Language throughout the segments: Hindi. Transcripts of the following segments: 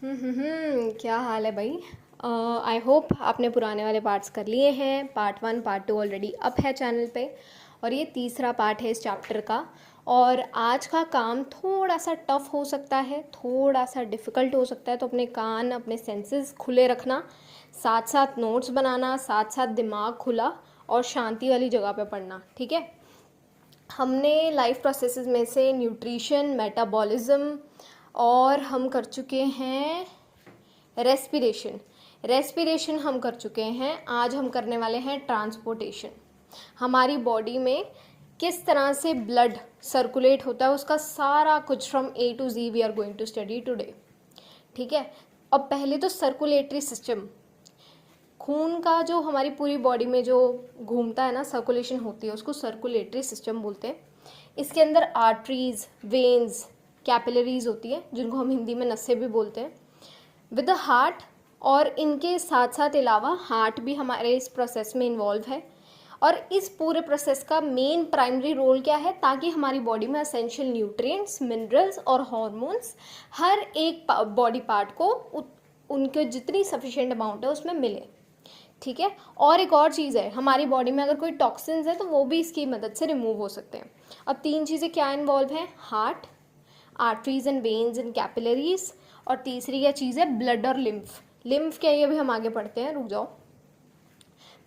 क्या हाल है भाई। आई होप आपने पुराने वाले पार्ट्स कर लिए हैं। पार्ट 1 पार्ट 2 ऑलरेडी अप है चैनल पे, और ये तीसरा पार्ट है इस चैप्टर का। और आज का काम थोड़ा सा टफ हो सकता है, थोड़ा सा डिफ़िकल्ट हो सकता है, तो अपने कान, अपने सेंसेस खुले रखना, साथ साथ नोट्स बनाना, साथ साथ दिमाग खुला और शांति वाली जगह पे पढ़ना, ठीक है। हमने लाइफ प्रोसेसेस में से न्यूट्रिशन, मेटाबॉलिज्म, और हम कर चुके हैं रेस्पिरेशन। रेस्पिरेशन हम कर चुके हैं। आज हम करने वाले हैं ट्रांसपोर्टेशन। हमारी बॉडी में किस तरह से ब्लड सर्कुलेट होता है, उसका सारा कुछ from A to G we are going to study today, ठीक है। अब पहले तो सर्कुलेटरी सिस्टम, खून का जो हमारी पूरी बॉडी में जो घूमता है ना, सर्कुलेशन होती है, उसको सर्कुलेटरी सिस्टम बोलते हैं। इसके अंदर आर्टरीज, वेन्स, कैपिलरीज होती है, जिनको हम हिंदी में नसें भी बोलते हैं, विद द हार्ट। और इनके साथ साथ अलावा हार्ट भी हमारे इस प्रोसेस में इन्वॉल्व है। और इस पूरे प्रोसेस का मेन प्राइमरी रोल क्या है, ताकि हमारी बॉडी में असेंशियल न्यूट्रिएंट्स, मिनरल्स और हार्मोन्स हर एक बॉडी पार्ट को उनके जितनी सफिशिएंट अमाउंट है उसमें मिले, ठीक है। और एक और चीज़ है, हमारी बॉडी में अगर कोई टॉक्सिन्स है तो वो भी इसकी मदद से रिमूव हो सकते हैं। अब तीन चीज़ें क्या इन्वॉल्व हैं, heart, arteries and veins and capillaries, और तीसरी क्या चीज़ है, ब्लड और लिम्फ। लिम्फ क्या है ये भी हम आगे पढ़ते हैं, रुक जाओ।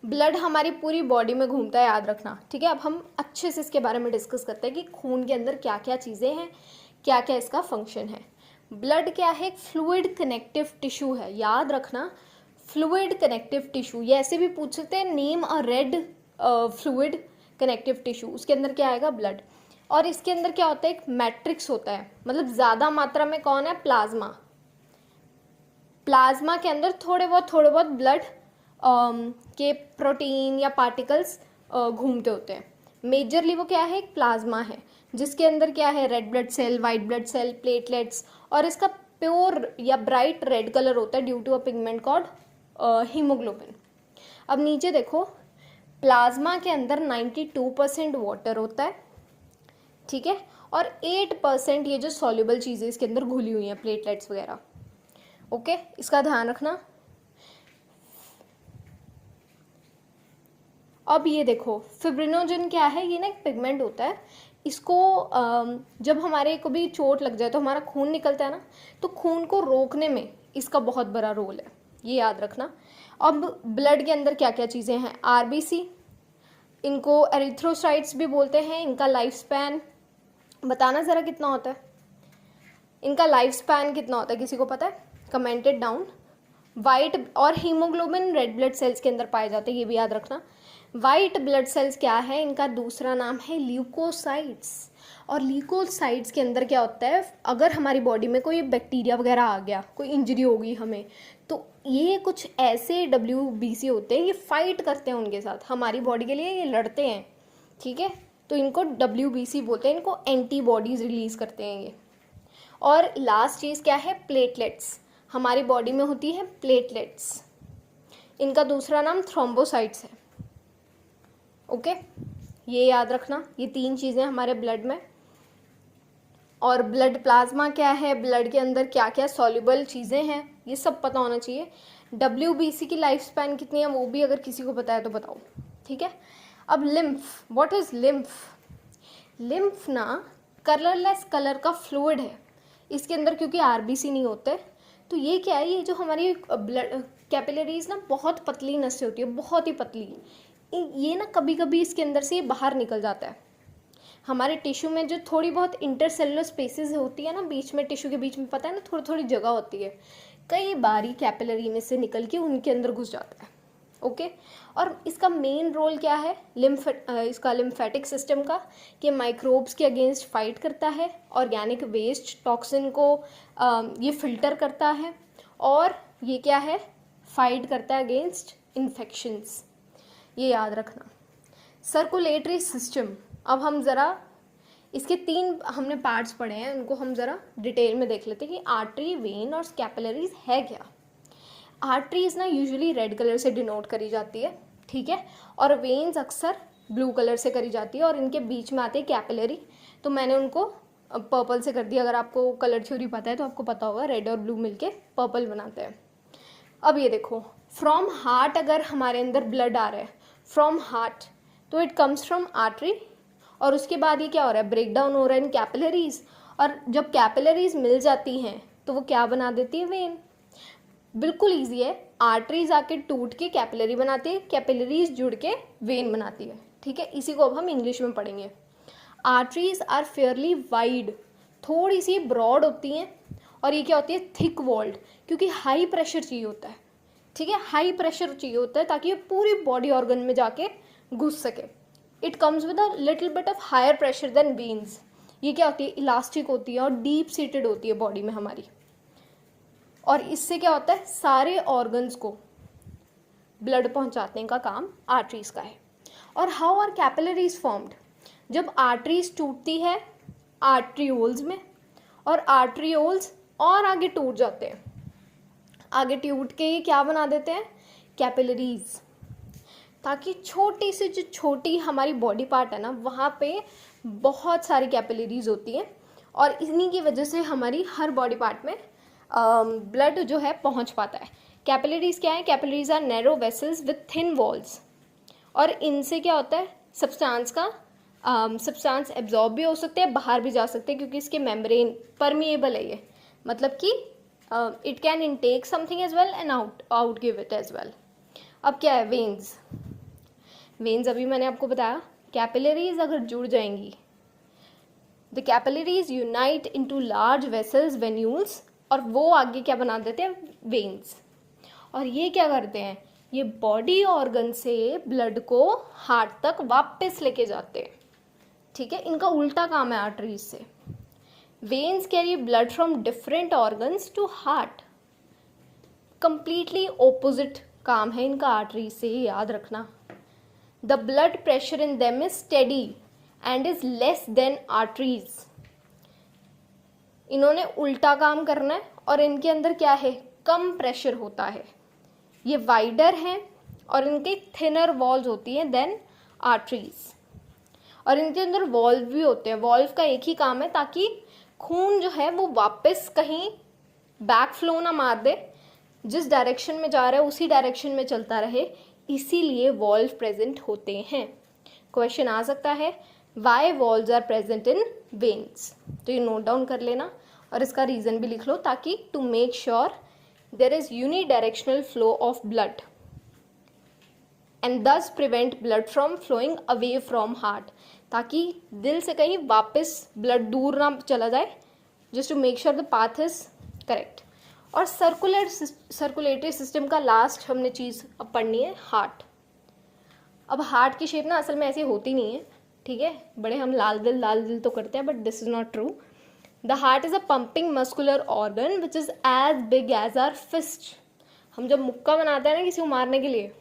ब्लड हमारी पूरी बॉडी में घूमता है, याद रखना, ठीक है। अब हम अच्छे से इसके बारे में डिस्कस करते हैं कि खून के अंदर क्या क्या चीज़ें हैं, क्या क्या इसका फंक्शन है। ब्लड क्या है, एक फ्लूइड कनेक्टिव टिश्यू है, याद रखना, फ्लूइड कनेक्टिव टिश्यू। ये ऐसे भी पूछ सकते हैं, नेम अ रेड फ्लूइड कनेक्टिव टिश्यू। उसके अंदर क्या आएगा, ब्लड। और इसके अंदर क्या होता है, एक मैट्रिक्स होता है, मतलब ज़्यादा मात्रा में कौन है, प्लाज्मा। प्लाज्मा के अंदर थोड़े बहुत ब्लड के प्रोटीन या पार्टिकल्स घूमते होते हैं। मेजरली वो क्या है, एक प्लाज्मा है, जिसके अंदर क्या है, red blood cell, white blood cell, platelets, और इसका प्योर या ब्राइट रेड कलर होता है due to a pigment called haemoglobin. अब नीचे देखो, प्लाज्मा के अंदर 92% वाटर होता है, ठीक है, और 8% ये जो सॉल्युबल चीज़ें इसके अंदर घुली हुई हैं, प्लेटलेट्स वगैरह, ओके, इसका ध्यान रखना। अब ये देखो, फिब्रिनोजन क्या है, ये ना एक पिगमेंट होता है। इसको जब हमारे को भी चोट लग जाए तो हमारा खून निकलता है ना, तो खून को रोकने में इसका बहुत बड़ा रोल है, ये याद रखना। अब ब्लड के अंदर क्या क्या चीज़ें हैं, आरबीसी, इनको एरिथ्रोसाइट्स भी बोलते हैं। इनका लाइफ स्पैन बताना ज़रा कितना होता है, इनका लाइफ स्पैन कितना होता है, किसी को पता है, कमेंटेड डाउन। वाइट और हीमोग्लोबिन रेड ब्लड सेल्स के अंदर पाए जाते हैं, ये भी याद रखना। वाइट ब्लड सेल्स क्या है, इनका दूसरा नाम है ल्यूकोसाइट्स। और ल्यूकोसाइट्स के अंदर क्या होता है, अगर हमारी बॉडी में कोई बैक्टीरिया वगैरह आ गया, कोई इंजरी हो गई हमें, तो ये कुछ ऐसे WBC होते हैं, ये फाइट करते हैं उनके साथ, हमारी बॉडी के लिए ये लड़ते हैं, ठीक है। तो इनको WBC बोलते हैं, इनको एंटीबॉडीज़ रिलीज़ करते हैं ये। और लास्ट चीज़ क्या है, प्लेटलेट्स। हमारी बॉडी में होती है प्लेटलेट्स, इनका दूसरा नाम थ्रोम्बोसाइट्स है, ओके, ये याद रखना। ये तीन चीज़ें हमारे ब्लड में। और ब्लड प्लाज्मा क्या है, ब्लड के अंदर क्या क्या सॉल्युबल चीज़ें हैं, ये सब पता होना चाहिए। WBC की लाइफ स्पैन कितनी है वो भी अगर किसी को पता है तो बताओ, ठीक है। अब lymph, what is lymph. Lymph ना कलरलेस कलर का फ्लूइड है, इसके अंदर क्योंकि RBC नहीं होते, तो ये क्या है, ये जो हमारी ब्लड कैपिलरीज ना बहुत पतली नसें होती है, बहुत ही पतली, ये ना कभी कभी इसके अंदर से ये बाहर निकल जाता है। हमारे टिश्यू में जो थोड़ी बहुत इंटरसेलुलर स्पेसेस होती है ना, बीच में टिश्यू के बीच में, पता है ना, थोड़ी थोड़ी जगह होती है, कई बारी कैपिलरी में से निकल के उनके अंदर घुस जाता है, ओके। और इसका मेन रोल क्या है, इसका लिम्फेटिक सिस्टम का, कि माइक्रोब्स के अगेंस्ट फाइट करता है, ऑर्गेनिक वेस्ट टॉक्सिन को ये फिल्टर करता है, और ये क्या है, फाइट करता है अगेंस्ट इन्फेक्शंस, ये याद रखना। सर्कुलेटरी सिस्टम, अब हम ज़रा इसके 3 हमने पार्ट्स पढ़े हैं, उनको हम ज़रा डिटेल में देख लेते हैं कि आर्टरी, वेन और कैपिलरीज है क्या। आर्टरीज ना यूजुअली रेड कलर से डिनोट करी जाती है, ठीक है, और वेन्स अक्सर ब्लू कलर से करी जाती है, और इनके बीच में आते हैं कैपिलरी, तो मैंने उनको पर्पल से कर दिया, अगर आपको कलर थ्योरी पता है तो आपको पता होगा, रेड और ब्लू मिलके पर्पल बनाते हैं। अब ये देखो, फ्रॉम हार्ट अगर हमारे अंदर ब्लड आ रहा है फ्रॉम हार्ट, तो इट कम्स फ्रॉम आर्टरी, और उसके बाद ये क्या हो रहा है, ब्रेक डाउन हो रहा है इन कैपिलरीज, और जब कैपिलरीज मिल जाती हैं तो वो क्या बना देती है, वेन। बिल्कुल ईजी है, आर्टरीज आके टूट के कैपिलरी बनाती है, कैपिलरीज जुड़ के वेन बनाती है, ठीक है। इसी को अब हम इंग्लिश में पढ़ेंगे। आर्टरीज आर फेयरली वाइड, थोड़ी सी ब्रॉड होती हैं, और ये क्या होती है, थिक वॉल्ड, क्योंकि हाई प्रेशर चाहिए होता है, ठीक है, हाई प्रेशर चाहिए होता है ताकि ये पूरी बॉडी ऑर्गन में जाके घुस सके। It comes with a little bit of higher pressure than veins. ये क्या होती है, इलास्टिक होती है और डीप सीटेड होती है बॉडी में हमारी, और इससे क्या होता है, सारे ऑर्गन्स को ब्लड पहुंचाने का काम आर्टरीज का है। और हाउ आर कैपिलरीज फॉर्म्ड, जब आर्टरीज टूटती है आर्ट्रियोल्स में, और आर्ट्रियोल्स और आगे टूट जाते हैं, आगे टूट के ये क्या बना देते हैं, कैपिलरीज, ताकि छोटी से जो छोटी हमारी बॉडी पार्ट है ना, वहाँ पे बहुत सारी कैपिलरीज होती हैं, और इन्हीं की वजह से हमारी हर बॉडी पार्ट में ब्लड जो है पहुँच पाता है। कैपिलरीज क्या है, capillaries are narrow vessels with thin walls, और इनसे क्या होता है, सब्सटेंस का सब्सटेंस एब्जॉर्ब भी हो सकते हैं, बाहर भी जा सकते हैं, क्योंकि इसके मेम्ब्रेन परमिएबल है ये, मतलब कि it can intake something as well and out give it as well. अब क्या है, वेन्स। वेन्स अभी मैंने आपको बताया, कैपिलरीज अगर जुड़ जाएंगी, the capillaries unite into large vessels venules, और वो आगे क्या बना देते हैं, वेन्स। और ये क्या करते हैं, ये बॉडी ऑर्गन से ब्लड को हार्ट तक वापस लेके जाते हैं, ठीक है, इनका उल्टा काम है आर्टरीज से। Veins carry blood from different organs to heart, completely opposite काम है इनका आर्टरीज से, ये याद रखना। The blood pressure in them is steady and is less than arteries. इन्होंने उल्टा काम करना है, और इनके अंदर क्या है, कम प्रेशर होता है, ये वाइडर हैं, और इनकी थिनर वॉल्स होती हैं देन आर्टरीज, और इनके अंदर वॉल्व भी होते हैं। वॉल्व का एक ही काम है, ताकि खून जो है वो वापस कहीं बैक फ्लो ना मार दे, जिस डायरेक्शन में जा रहा है उसी डायरेक्शन में चलता रहे, इसीलिए वॉल्व प्रेजेंट होते हैं। क्वेश्चन आ सकता है, why valves are present in veins, तो ये नोट डाउन कर लेना, और इसका रीजन भी लिख लो, ताकि to make sure there is unidirectional flow of blood and this prevent blood from flowing away from heart, ताकि दिल से कहीं वापस ब्लड दूर ना चला जाए, just to make sure the path is correct. और सर्कुलेटरी सिस्टम का लास्ट हमने चीज़ अब पढ़नी है, हार्ट। अब हार्ट की शेप ना असल में ऐसी होती नहीं है, ठीक है, बड़े हम लाल दिल तो करते हैं, but this is not true. The heart is a pumping muscular organ which is as big as our fist. हम जब मुक्का बनाते हैं ना किसी को मारने के लिए,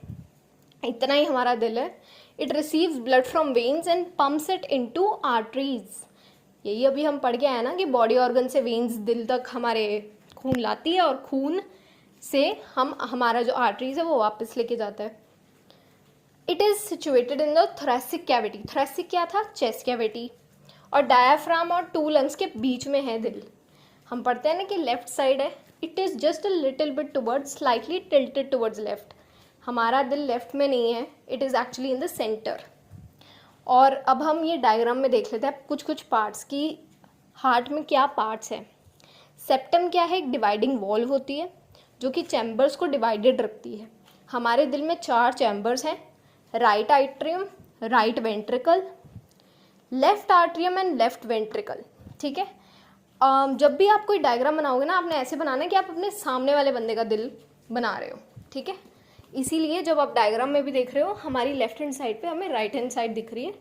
इतना ही हमारा दिल है। It receives blood from veins and pumps it into arteries. यही अभी हम पढ़ के आए ना कि बॉडी ऑर्गन से वेन्स दिल तक हमारे खून लाती है, और खून से हमारा जो आर्टरीज है वो वापस लेके जाता है। It is situated in the thoracic cavity. Thoracic क्या था, चेस्ट कैविटी, और डायाफ्राम और टू लंग्स के बीच में है दिल। हम पढ़ते हैं ना कि लेफ्ट साइड है, it is just a little bit towards, slightly tilted towards left. हमारा दिल लेफ्ट में नहीं है, it is actually in the centre. और अब हम ये डायग्राम में देख लेते हैं कुछ कुछ पार्ट्स की, हार्ट में क्या पार्ट्स हैं। सेप्टम क्या है, एक डिवाइडिंग वॉल्व होती है जो कि चैम्बर्स को डिवाइडेड रखती है। हमारे दिल में 4 चैम्बर्स हैं, right atrium, right ventricle, left atrium and left ventricle, ठीक है। जब भी आप कोई डायग्राम बनाओगे ना, आपने ऐसे बनाना है कि आप अपने सामने वाले बंदे का दिल बना रहे हो, ठीक है। इसीलिए जब आप डायग्राम में भी देख रहे हो, हमारी लेफ्ट हैंड साइड पे हमें राइट हैंड साइड दिख रही है,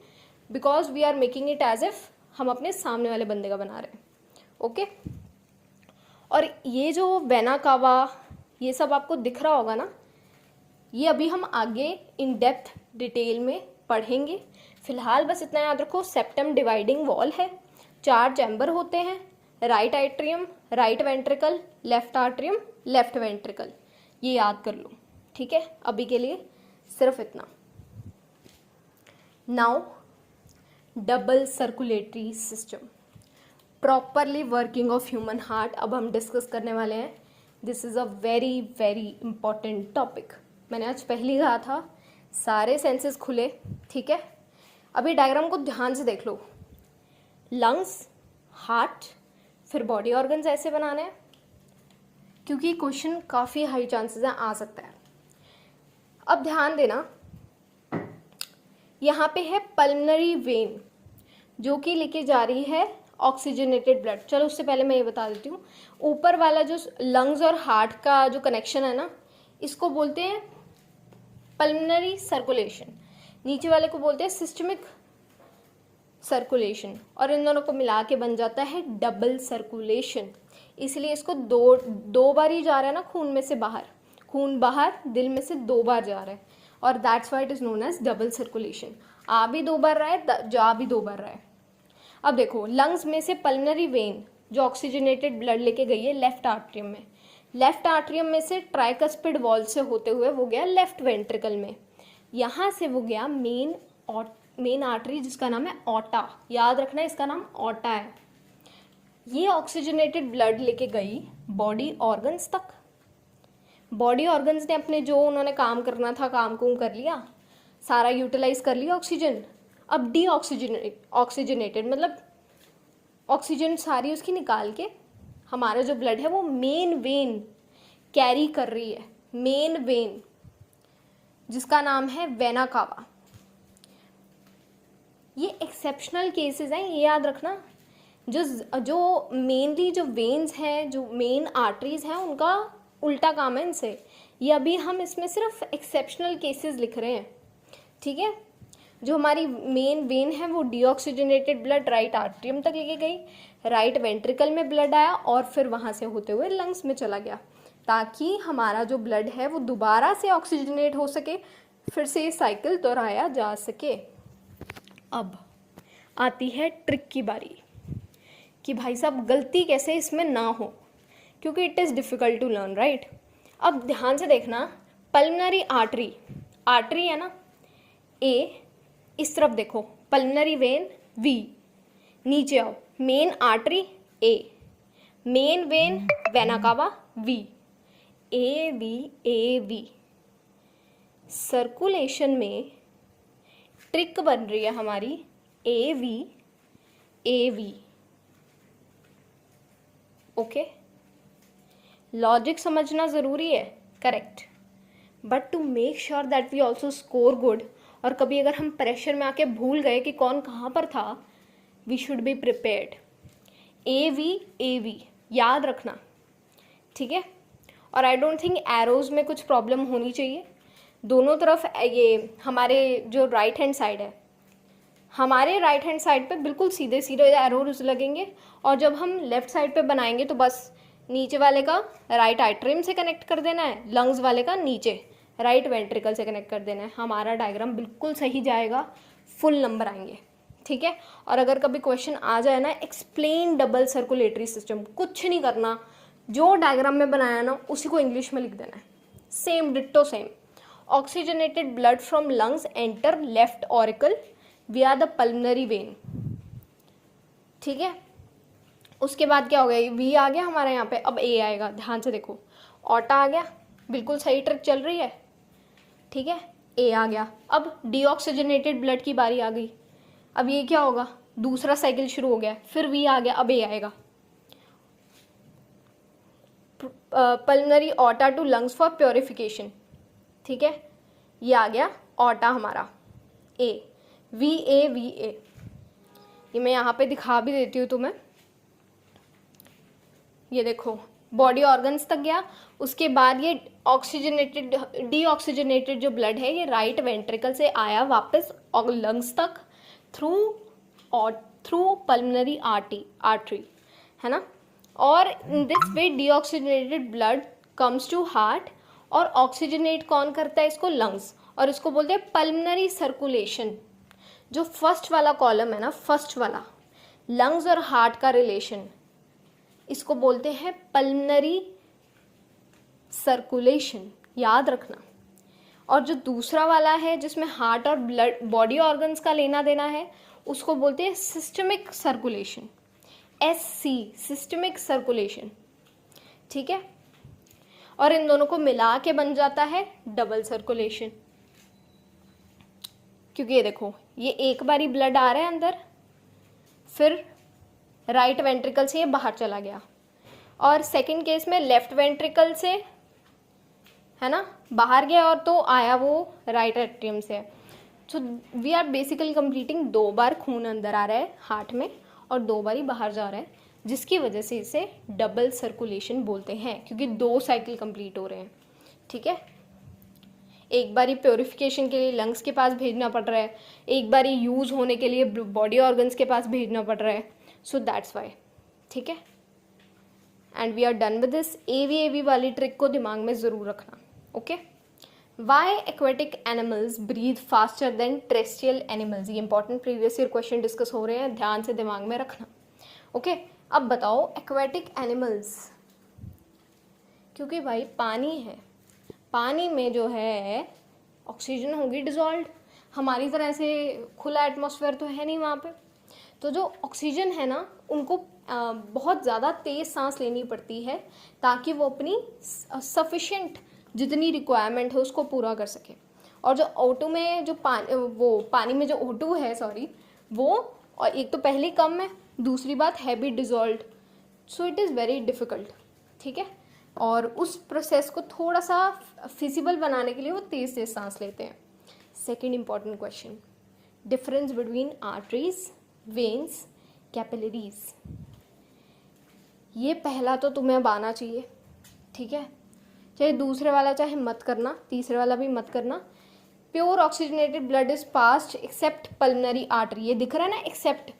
because we are making it as if हम अपने सामने वाले बंदे का बना रहे हैं, ओके। और ये जो वेना कावा ये सब आपको दिख रहा होगा ना, ये अभी हम आगे इन डेप्थ डिटेल में पढ़ेंगे। फिलहाल बस इतना याद रखो, सेप्टम डिवाइडिंग वॉल है, 4 चैम्बर होते हैं, right atrium, right ventricle, left atrium, left ventricle, ये याद कर लो, ठीक है। अभी के लिए सिर्फ इतना। Now double circulatory system. Properly working of human heart अब हम डिस्कस करने वाले हैं। This is a very very important topic. मैंने आज पहले कहा था सारे सेंसेस खुले, ठीक है। अभी डायग्राम को ध्यान से देख लो। लंग्स, हार्ट, फिर बॉडी ऑर्गन्स ऐसे बनाने हैं, क्योंकि क्वेश्चन काफ़ी हाई चांसेस हैं आ सकता है। अब ध्यान देना, यहाँ पे है पल्मनरी वेन जो कि लेके जा रही है ऑक्सीजनेटेड ब्लड। चलो उससे पहले मैं ये बता देती हूँ, ऊपर वाला जो लंग्स और हार्ट का जो कनेक्शन है ना, इसको बोलते हैं पल्मनरी सर्कुलेशन, नीचे वाले को बोलते हैं सिस्टमिक सर्कुलेशन, और इन दोनों को मिला के बन जाता है डबल सर्कुलेशन। इसलिए इसको दो बार ही जा रहा है ना खून में से बाहर, खून बाहर दिल में से 2 बार जा रहा है, और that's why it is known as double circulation. आ भी 2 बार रहा है, जा भी 2 बार रहा है। अब देखो, लंग्स में से पल्मनरी वेन जो ऑक्सीजनेटेड ब्लड लेके गई है लेफ्ट आर्ट्रियम में, लेफ्ट आर्ट्रियम में से ट्राइकस्पिड वॉल से होते हुए वो गया लेफ्ट वेंट्रिकल में, यहाँ से वो गया मेन आर्टरी जिसका नाम है ऑटा। याद रखना इसका नाम ऑटा है। ये ऑक्सीजनेटेड ब्लड लेके गई बॉडी ऑर्गन्स तक। बॉडी ऑर्गन्स ने अपने जो उन्होंने काम करना था काम कुम कर लिया, सारा यूटिलाइज कर लिया ऑक्सीजन। अब ऑक्सीजनेटेड मतलब ऑक्सीजन सारी उसकी निकाल के हमारा जो ब्लड है वो मेन वेन कैरी कर रही है, मेन वेन जिसका नाम है वेना कावा। ये एक्सेप्शनल केसेस हैं, ये याद रखना। जो मेनली जो वेन्स हैं, जो मेन आर्टरीज हैं, उनका उल्टा काम है इनसे। ये अभी हम इसमें सिर्फ एक्सेप्शनल केसेस लिख रहे हैं, ठीक है। जो हमारी मेन वेन है वो डीऑक्सीजनेटेड ब्लड राइट आर्ट्रियम तक लेके गई, राइट वेंट्रिकल में ब्लड आया और फिर वहाँ से होते हुए लंग्स में चला गया, ताकि हमारा जो ब्लड है वो दोबारा से ऑक्सीजनेट हो सके, फिर से ये साइकिल दोहराया जा सके। अब आती है ट्रिक की बारी कि भाई साहब गलती कैसे इसमें ना हो, क्योंकि it is difficult to learn, right. अब ध्यान से देखना, पल्मनरी आर्टरी है ना ए, इस तरफ देखो पल्मनरी वेन वी, नीचे आओ main artery A, main vein vena cava V, A V. Circulation में ट्रिक बन रही है हमारी ए वी। ओके, लॉजिक समझना ज़रूरी है, correct, but to make sure that we also score good, और कभी अगर हम प्रेशर में आके भूल गए कि कौन कहाँ पर था, we should be prepared. A V याद रखना, ठीक है। और आई डोंट थिंक एरोज में कुछ प्रॉब्लम होनी चाहिए। दोनों तरफ ये हमारे जो राइट हैंड साइड है, हमारे राइट हैंड साइड पे बिल्कुल सीधे सीधे एरोज लगेंगे, और जब हम लेफ्ट साइड पे बनाएंगे तो बस नीचे वाले का राइट आर्टरियम से कनेक्ट कर देना है, लंग्स वाले का नीचे राइट वेंट्रिकल से कनेक्ट कर देना है। हमारा डायग्राम बिल्कुल सही जाएगा, फुल नंबर आएंगे, ठीक है। और अगर कभी क्वेश्चन आ जाए ना, एक्सप्लेन डबल सर्कुलेटरी सिस्टम, कुछ नहीं करना, जो डायग्राम में बनाया ना उसी को इंग्लिश में लिख देना है, same ditto same. Oxygenated blood from lungs enter left auricle via the pulmonary vein, ठीक है। उसके बाद क्या हो गया, वी आ गया हमारे यहाँ पे, अब ए आएगा। ध्यान से देखो, ऑटा आ गया, बिल्कुल सही ट्रिक चल रही है, ठीक है। ए आ गया, अब डीऑक्सीजनेटेड ब्लड की बारी आ गई। अब ये क्या होगा, दूसरा साइकिल शुरू हो गया, फिर वी आ गया, अब ए आएगा। Pulmonary aorta to lungs for purification, ठीक है। ये आ गया ऑटा हमारा, ए वी ए। ये मैं यहाँ पे दिखा भी देती हूँ तुम्हें, ये देखो बॉडी ऑर्गन्स तक गया। उसके बाद ये डीऑक्सीजनेटेड जो ब्लड है ये राइट वेंट्रिकल से आया वापस लंग्स तक थ्रू पल्मनरी आर्टरी, है ना। और in this way deoxygenated blood comes to heart, और ऑक्सीजनेट कौन करता है इसको, लंग्स, और इसको बोलते हैं पल्मनरी सर्कुलेशन। जो फर्स्ट वाला कॉलम है ना, फर्स्ट वाला लंग्स और हार्ट का रिलेशन, इसको बोलते हैं पल्मनरी सर्कुलेशन, याद रखना। और जो दूसरा वाला है जिसमें हार्ट और ब्लड बॉडी ऑर्गन्स का लेना देना है, उसको बोलते हैं systemic circulation. SC systemic circulation, ठीक है। और इन दोनों को मिला के बन जाता है डबल सर्कुलेशन, क्योंकि ये देखो ये एक बारी ब्लड आ रहा है अंदर, फिर राइट वेंट्रिकल से ये बाहर चला गया, और सेकंड केस में लेफ्ट वेंट्रिकल से, है ना, बाहर गया और तो आया वो राइट एट्रियम से। So we are basically completing 2 बार खून अंदर आ रहा है हार्ट में और 2 बार ही बाहर जा रहा है, जिसकी वजह से इसे डबल सर्कुलेशन बोलते हैं, क्योंकि 2 साइकिल कंप्लीट हो रहे हैं, ठीक है। एक बारी प्योरिफिकेशन के लिए लंग्स के पास भेजना पड़ रहा है, एक बारी यूज़ होने के लिए बॉडी ऑर्गन्स के पास भेजना पड़ रहा है, सो दैट्स वाई, ठीक है। And we are done with this. AV वाली ट्रिक को दिमाग में ज़रूर रखना, okay. Why aquatic animals breathe faster than terrestrial animals, ये important previous year question discuss हो रहे हैं, ध्यान से दिमाग में रखना, ओके। अब बताओ एक्वेटिक एनिमल्स, क्योंकि भाई पानी है, पानी में जो है ऑक्सीजन होगी डिजॉल्व, हमारी तरह से खुला एटमॉस्फेयर तो है नहीं वहाँ पे, तो जो ऑक्सीजन है ना उनको बहुत ज़्यादा तेज़ सांस लेनी पड़ती है ताकि वो अपनी सफिशिएंट जितनी रिक्वायरमेंट है उसको पूरा कर सके। और जो O2 में जो पानी में जो O2 है, सॉरी, वो और एक तो पहले कम है, दूसरी बात है भी dissolve, so it is very difficult, ठीक है। और उस प्रोसेस को थोड़ा सा फिजिबल बनाने के लिए वो तेज़ तेज़ सांस लेते हैं। Second important question, difference between arteries, veins, capillaries, ये पहला तो तुम्हें अब आना चाहिए, ठीक है। चाहे दूसरे वाला चाहे मत करना, तीसरे वाला भी मत करना। Pure oxygenated blood is passed except pulmonary artery, ये दिख रहा है ना, except,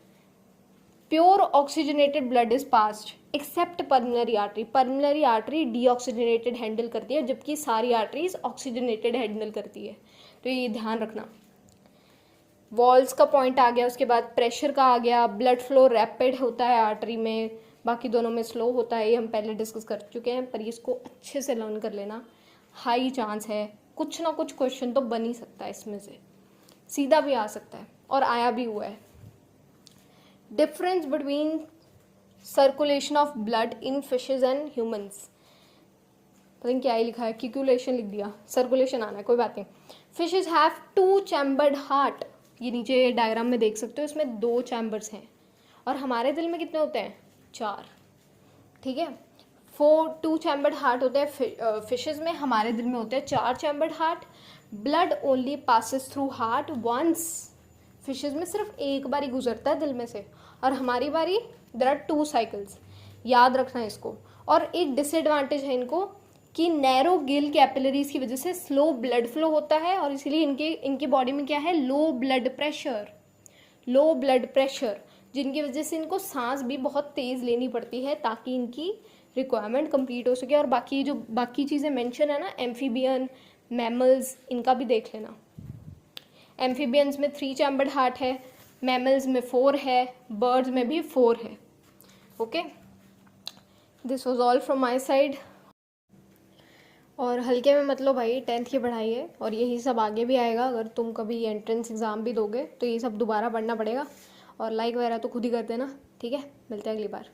pure oxygenated blood is passed except pulmonary artery. Pulmonary artery deoxygenated handle करती है, जबकि सारी आर्टरीज ऑक्सीजनेटेड हैंडल करती है, तो ये ध्यान रखना। वॉल्स का पॉइंट आ गया, उसके बाद प्रेशर का आ गया, ब्लड फ्लो रैपिड होता है आर्टरी में, बाकी दोनों में स्लो होता है, ये हम पहले डिस्कस कर चुके हैं, पर इसको अच्छे से लर्न कर लेना, हाई चांस है कुछ ना कुछ क्वेश्चन तो बन ही सकता है इसमें से, सीधा भी आ सकता है और आया भी हुआ है। Difference between circulation of blood in fishes and humans, पता नहीं क्या ही लिखा है, क्यूकुलेशन लिख दिया, सर्कुलेशन आना है, कोई बात नहीं। फिशेज हैव 2 चैम्बर्ड हार्ट, ये नीचे डायग्राम में देख सकते हो, इसमें 2 चैम्बर्स हैं, और हमारे दिल में कितने होते हैं, 4, ठीक है। 2 चैम्बर्ड हार्ट होते हैं फिशेज में, हमारे दिल में होते हैं 4 chambered heart. Blood only passes through heart once, fishes में सिर्फ एक बार ही गुजरता है दिल में से, और हमारी बारी देयर आर 2 साइकिल्स, याद रखना इसको। और एक डिसएडवांटेज है इनको कि नैरो गिल कैपिलरीज की वजह से स्लो ब्लड फ्लो होता है, और इसीलिए इनकी बॉडी में क्या है, लो ब्लड प्रेशर, जिनकी वजह से इनको सांस भी बहुत तेज़ लेनी पड़ती है ताकि इनकी रिक्वायरमेंट कंप्लीट हो सके। और बाकी चीज़ें मेंशन है ना, एम्फीबियन, मैमल्स, इनका भी देख लेना। एम्फीबियंस में 3 चैम्बर्ड हार्ट है, मैमल्स में 4 है, बर्ड्स में भी 4 है, okay. This was all from my side. और हल्के में मतलब भाई 10th की पढ़ाई है, और यही सब आगे भी आएगा, अगर तुम कभी एंट्रेंस एग्ज़ाम भी दोगे तो ये सब दोबारा पढ़ना पड़ेगा, और लाइक वगैरह तो खुद ही कर देना, ठीक है। मिलते हैं अगली बार।